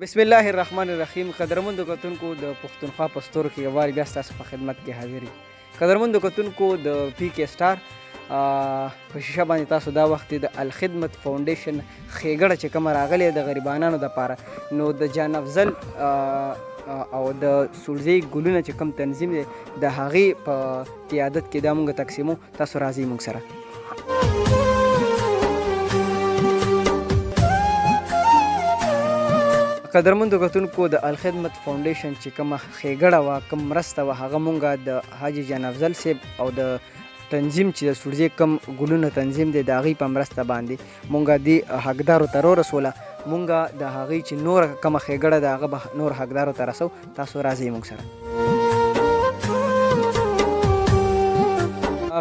بسم الله الرحمن الرحیم. قدرمنو کتونکو د پښتونخوا په ستورو کې یو وار بیا ستاسو په خدمت کې حاضر یم. قدرمنو کتونکو د پی کې سټار په شیشه باندې تاسو دا وخت د الخدمت فاونډیشن ښېګړه چې کومه راغلې د غریبانانو دپاره، نو د جان افضل او د سولزی ګلونه چې کوم تنظیم دی د هغې په قیادت کې دا مونږ تقسیمو. تاسو راځئ مونږ سره. قدرمنو کتونکو د الخدمت فاونډیشن چې کومه ښېګړه وه، کوم مرسته وه، هغه مونږ د حاجي جان افضل صاحب او د تنظیم چې د سولزی کوم ګلونه تنظیم دی د هغې په مرسته باندې مونږ دې حقدارو ته راورسوله. مونږ د هغې چې نوره کومه ښېګړه ده هغه به نور حقدارو ته رسو. تاسو راځئ مونږ سره.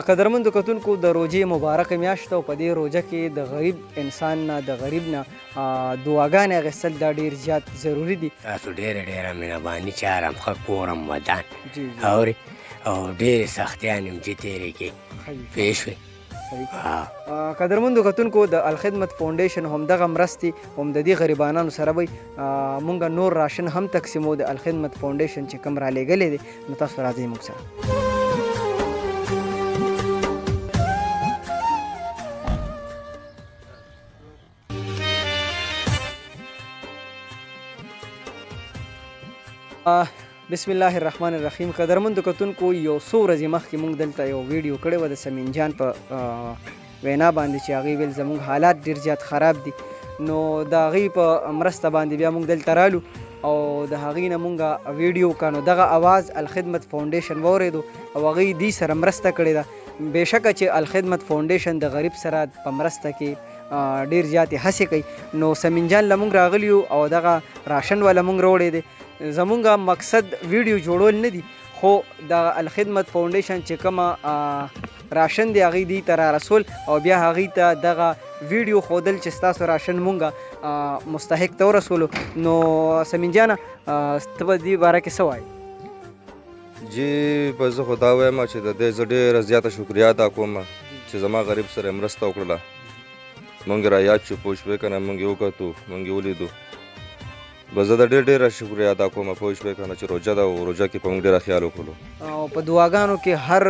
قدرمنو کتونکو د روژې مبارکه میاشت او په دې روژه کې د غریب انسان نه، د غریب نه دعاګانې اخیستل دا ډېر زیات ضروري دي. تاسو ډېره مهرباني چې ارام ښه کورم ودان اورې او ډېرې سختیانې هم چې تېرې کې پېښ شوې. قدرمنو کتونکو د الخدمت فاونډیشن همدغه مرستې هم د دې غریبانانو سره وی مونږ نور راشن هم تقسیمو د الخدمت فاونډیشن چې کوم رالیږلی دی. نو تاسو راځئ مونږ سره. بسم الله الرحمن الرحیم. قدرمنو کتونکو یو څو ورځې مخکې موږ دلته یو ویډیو کړی وه د سمین جان په وینا باندې چې هغې ویل زموږ حالات ډېر زیات خراب دي. نو د هغې په مرسته باندې بیا موږ دلته رالو او د هغې نه موږ ویډیو وکړه. نو دغه اواز الخدمت فاونډیشن واورېدو او هغوی دې سره مرسته کړې ده. بېشکه چې الخدمت فاونډیشن د غریب سره په مرسته کې ډېر زیاتې هڅې کوي. نو سمین جان له موږ راغلي یو او دغه راشن والا موږ راوړی دی. زمونږ مقصد ویډیو جوړول نه دي، خو د الخدمت فاونډیشن چې کومه راشن دی هغې دې ته رارسول او بیا هغې ته دغه ویډیو ښودل چې ستاسو راشن مونږ مستحق ته ورسولو. نو سمین جانه ته به دې باره کې څه وایې؟ جی په زه خو دا وایم چې د دې زه ډېره زیاته شکریا ادا کوم چې زما غریب سره یې مرسته وکړله. مونږ را یاد شو، پوه شوې که نه، مونږ یې وکتو، مونږ یې ولیدو. بس زه د ډېره شکریا ادا کوم، پوه شوې که نه، چې روژه ده او روژه کې په مونږ ډېره خیال وکړو. او په دعاګانو کې هر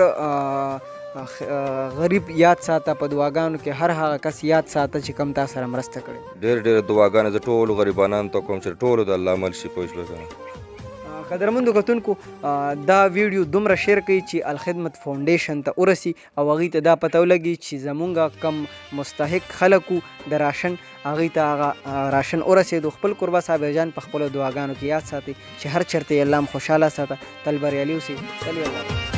غریب یاد ساته، په دعاګانو کې هر هغه کس یاد ساته چې کوم تا سره مرسته کړې. ډېرې دعاګانې زه ټولو غریبانانو ته کوم چې ټولو د الله عمل شي، پوه شوې که نه. قدرمنو کتونکو دا ویډیو دومره شیر کوي چې الخدمت فاونډیشن ته ورسي او هغوی ته دا پته ولګي چې زمونږ کم مستحق خلک وو د راشن، هغوی ته هغه راشن ورسېدو. خپل کوربه صاحب جان په خپلو دعاګانو کې یاد ساتئ چې هر چېرته یې الله خوشحاله ساته. تل بریالي اوسئ. تل یې الله